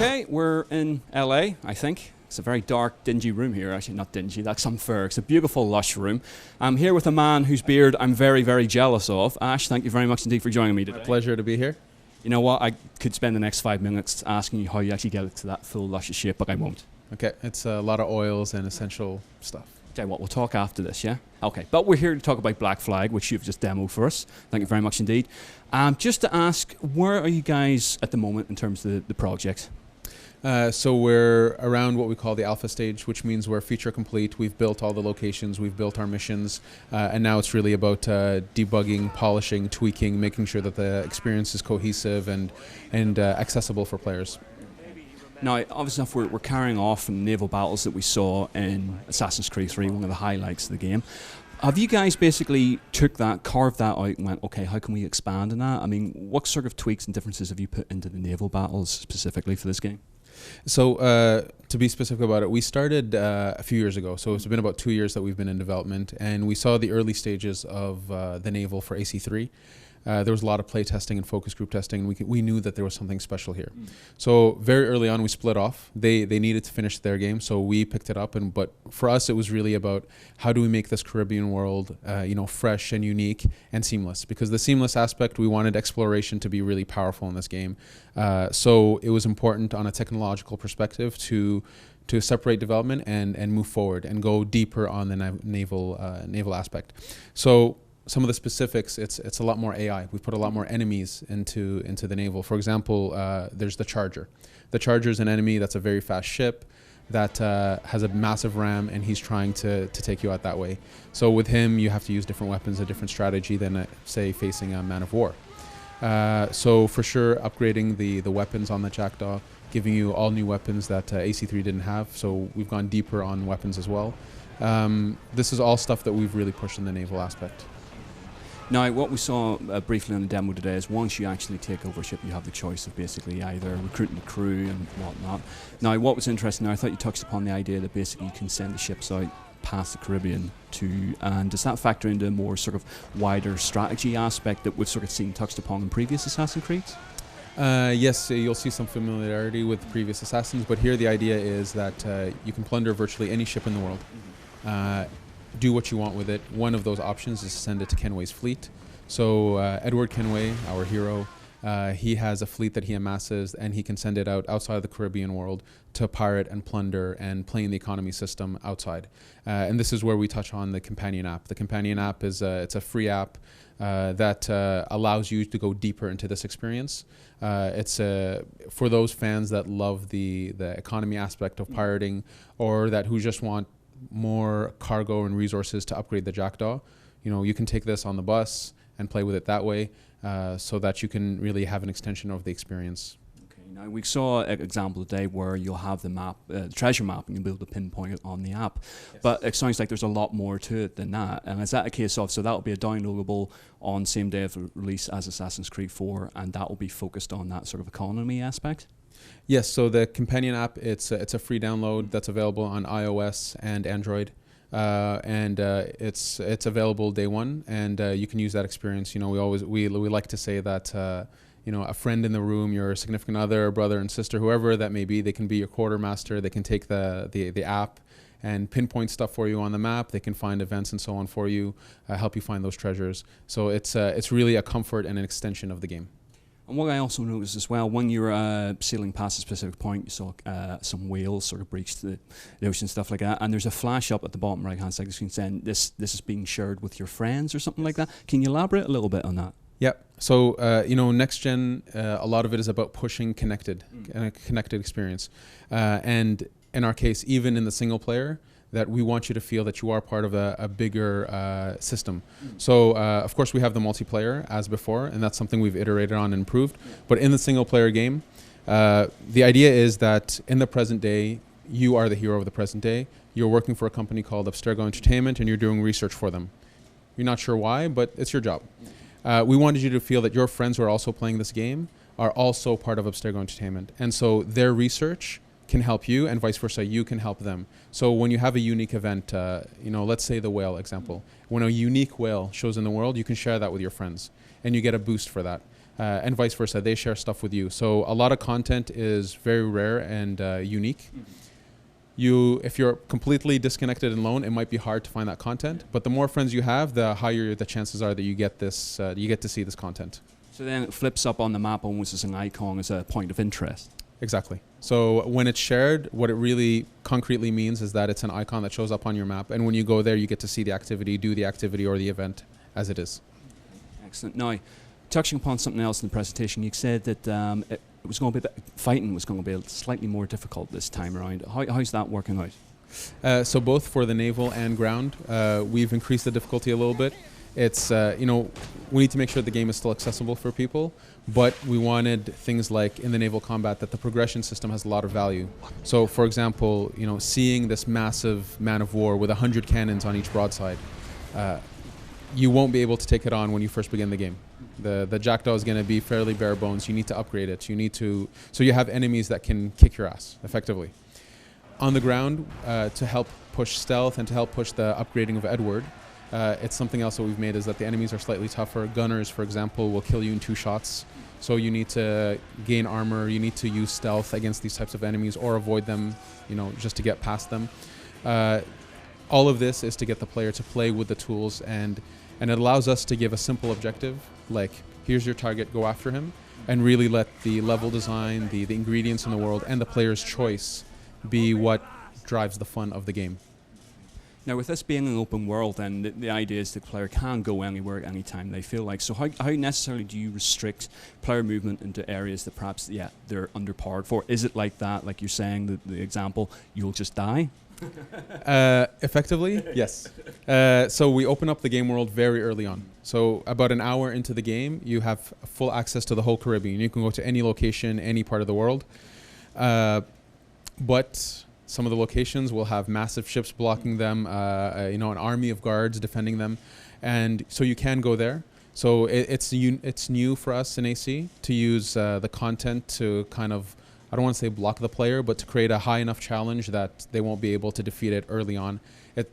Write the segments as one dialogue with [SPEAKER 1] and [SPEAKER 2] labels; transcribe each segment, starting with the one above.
[SPEAKER 1] Okay, we're in LA, I think. It's a very dark, dingy room here. Actually, not dingy, that's unfair. It's a beautiful, lush room. I'm here with a man whose beard I'm very, very jealous of. Ash, thank you very much indeed for joining me today.
[SPEAKER 2] My pleasure to be here.
[SPEAKER 1] You know what? I could spend the next 5 minutes asking you how you actually get it to that full, luscious shape, but I won't.
[SPEAKER 2] Okay, it's a lot of oils and essential stuff.
[SPEAKER 1] Okay, what, we'll talk after this, yeah? Okay, but we're here to talk about Black Flag, which you've just demoed for us. Thank you very much indeed. Just to ask, where are you guys at the moment in terms of the project?
[SPEAKER 2] So we're around what we call the alpha stage, which means we're feature complete. We've built all the locations, we've built our missions, and now it's really about debugging, polishing, tweaking, making sure that the experience is cohesive and accessible for players.
[SPEAKER 1] Now, obviously enough, we're carrying off from the naval battles that we saw in Assassin's Creed 3, one of the highlights of the game. Have you guys basically took that, carved that out and went, okay, how can we expand on that? I mean, what sort of tweaks and differences have you put into the naval battles specifically for this game?
[SPEAKER 2] So to be specific about it, we started a few years ago. So it's been about 2 years that we've been in development, and we saw the early stages of the Naval for ACII. There was a lot of play testing and focus group testing, and we knew that there was something special here. So very early on, we split off. They needed to finish their game, so we picked it up. But for us, it was really about how do we make this Caribbean world, fresh and unique and seamless. Because the seamless aspect, we wanted exploration to be really powerful in this game. So it was important on a technological perspective to separate development and move forward and go deeper on the naval aspect. So some of the specifics, it's a lot more AI. We've put a lot more enemies into the naval. For example, there's the Charger. The Charger is an enemy that's a very fast ship that has a massive ram, and he's trying to take you out that way. So with him, you have to use different weapons, a different strategy than, say, facing a man of war. So for sure, upgrading the weapons on the Jackdaw, giving you all new weapons that AC3 didn't have. So we've gone deeper on weapons as well. This is all stuff that we've really pushed in the naval aspect.
[SPEAKER 1] Now, what we saw briefly on the demo today is once you actually take over a ship, you have the choice of basically either recruiting the crew and whatnot. Now, what was interesting, I thought you touched upon the idea that basically you can send the ships out past the Caribbean and does that factor into a more sort of wider strategy aspect that we've sort of seen touched upon in previous Assassin's Creeds?
[SPEAKER 2] Yes, you'll see some familiarity with previous Assassins, but here the idea is that you can plunder virtually any ship in the world. Do what you want with it. One of those options is to send it to Kenway's fleet. So Edward Kenway, our hero, he has a fleet that he amasses, and he can send it out outside of the Caribbean world to pirate and plunder and play in the economy system outside. And this is where we touch on the companion app. The companion app is it's a free app that allows you to go deeper into this experience. It's for those fans that love the economy aspect of pirating, or that who just want more cargo and resources to upgrade the Jackdaw. You can take this on the bus and play with it that way, so that you can really have an extension of the experience.
[SPEAKER 1] Okay, now we saw an example today where you'll have the map, treasure map, and you'll be able to pinpoint it on the app. Yes. But it sounds like there's a lot more to it than that. And is that a case of, so that will be a downloadable on same day of release as Assassin's Creed 4, and that will be focused on that sort of economy aspect?
[SPEAKER 2] Yes, so the companion app, it's a free download that's available on iOS and Android, and it's available day one, and you can use that experience. We like to say that a friend in the room, your significant other, brother and sister, whoever that may be, they can be your quartermaster. They can take the app and pinpoint stuff for you on the map. They can find events and so on for you, help you find those treasures. So it's really a comfort and an extension of the game.
[SPEAKER 1] And what I also noticed as well, when you were sailing past a specific point, you saw some whales sort of breach the ocean, stuff like that. And there's a flash up at the bottom right-hand side that saying this is being shared with your friends or something like that. Can you elaborate a little bit on that?
[SPEAKER 2] Yeah. So next gen, a lot of it is about pushing connected experience, and in our case, even in the single player, that we want you to feel that you are part of a bigger system. So of course we have the multiplayer as before, and that's something we've iterated on and improved. But in the single player game, the idea is that in the present day, you are the hero of the present day. You're working for a company called Abstergo Entertainment, and you're doing research for them. You're not sure why, but it's your job. We wanted you to feel that your friends who are also playing this game are also part of Abstergo Entertainment. And so their research can help you, and vice versa, you can help them. So when you have a unique event, let's say the whale example, when a unique whale shows in the world, you can share that with your friends, and you get a boost for that. and vice versa. They share stuff with you. So a lot of content is very rare and unique. If you're completely disconnected and alone, it might be hard to find that content. But the more friends you have, the higher the chances are that you get this. You get to see this content.
[SPEAKER 1] So then it flips up on the map almost as an icon, as a point of interest.
[SPEAKER 2] Exactly. So when it's shared, what it really concretely means is that it's an icon that shows up on your map. And when you go there, you get to see the activity, do the activity or the event as it is.
[SPEAKER 1] Excellent. Now, touching upon something else in the presentation, you said that it was going to be fighting was going to be slightly more difficult this time around. How's that working out?
[SPEAKER 2] So both for the naval and ground, we've increased the difficulty a little bit. It's, we need to make sure the game is still accessible for people, but we wanted things like in the naval combat that the progression system has a lot of value. So for example, seeing this massive man of war with 100 cannons on each broadside, you won't be able to take it on when you first begin the game. The Jackdaw is going to be fairly bare bones. You need to upgrade it. So you have enemies that can kick your ass effectively. On the ground, to help push stealth and to help push the upgrading of Edward, it's something else that we've made is that the enemies are slightly tougher. Gunners, for example, will kill you in 2 shots. So you need to gain armor. You need to use stealth against these types of enemies or avoid them, just to get past them. All of this is to get the player to play with the tools, and it allows us to give a simple objective, like here's your target, go after him, and really let the level design, the ingredients in the world, and the player's choice be what drives the fun of the game.
[SPEAKER 1] Now, with this being an open world, then the idea is the player can go anywhere at any time they feel like. So how necessarily do you restrict player movement into areas that perhaps, they're underpowered for? Is it like that, like you're saying, the example, you'll just die?
[SPEAKER 2] Effectively, yes. So we open up the game world very early on. So about an hour into the game, you have full access to the whole Caribbean. You can go to any location, any part of the world. But some of the locations will have massive ships blocking them, an army of guards defending them. And so you can go there. So it's new for us in AC to use the content to kind of, I don't want to say block the player, but to create a high enough challenge that they won't be able to defeat it early on.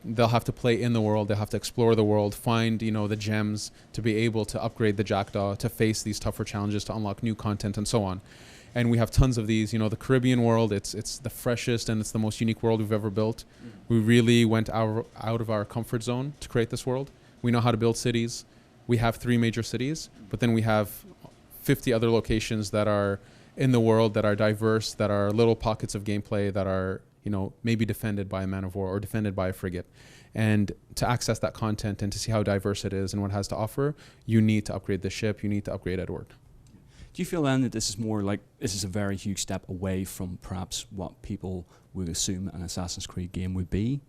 [SPEAKER 2] They'll have to play in the world, they'll have to explore the world, find the gems to be able to upgrade the Jackdaw, to face these tougher challenges, to unlock new content and so on. And we have tons of these. The Caribbean world, it's the freshest and it's the most unique world we've ever built. We really went out of our comfort zone to create this world. We know how to build cities. We have 3 major cities, but then we have 50 other locations that are in the world, that are diverse, that are little pockets of gameplay that are, maybe defended by a man of war or defended by a frigate. And to access that content and to see how diverse it is and what it has to offer, you need to upgrade the ship, you need to upgrade Edward.
[SPEAKER 1] Do you feel then that this is a very huge step away from perhaps what people would assume an Assassin's Creed game would be?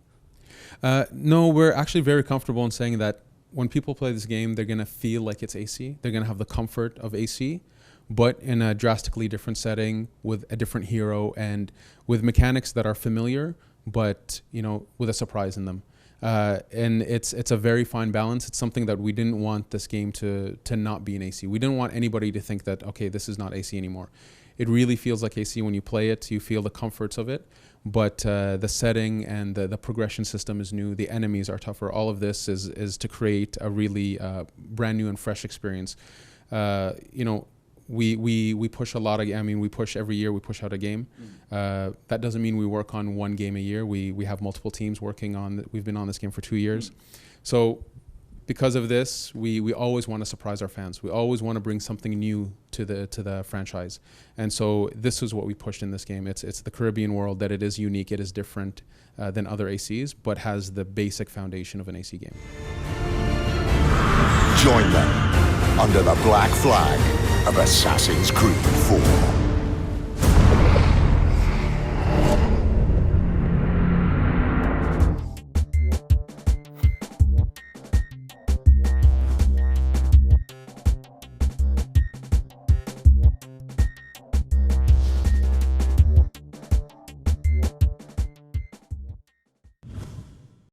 [SPEAKER 2] No, we're actually very comfortable in saying that when people play this game, they're going to feel like it's AC. They're going to have the comfort of AC, but in a drastically different setting with a different hero and with mechanics that are familiar, but with a surprise in them. And it's a very fine balance. It's something that we didn't want this game to not be an AC. We didn't want anybody to think that, okay, this is not AC anymore. It really feels like AC when you play it. You feel the comforts of it, but the setting and the progression system is new. The enemies are tougher. All of this is to create a really brand new and fresh experience. We push a lot of, we push every year, we push out a game. That doesn't mean we work on 1 game a year. We have multiple teams working on, we've been on this game for 2 years. So because of this, we always want to surprise our fans. We always want to bring something new to the franchise. And so this is what we pushed in this game. It's the Caribbean world, that it is unique, it is different than other ACs, but has the basic foundation of an AC game.
[SPEAKER 3] Join them under the black flag of Assassin's Creed 4.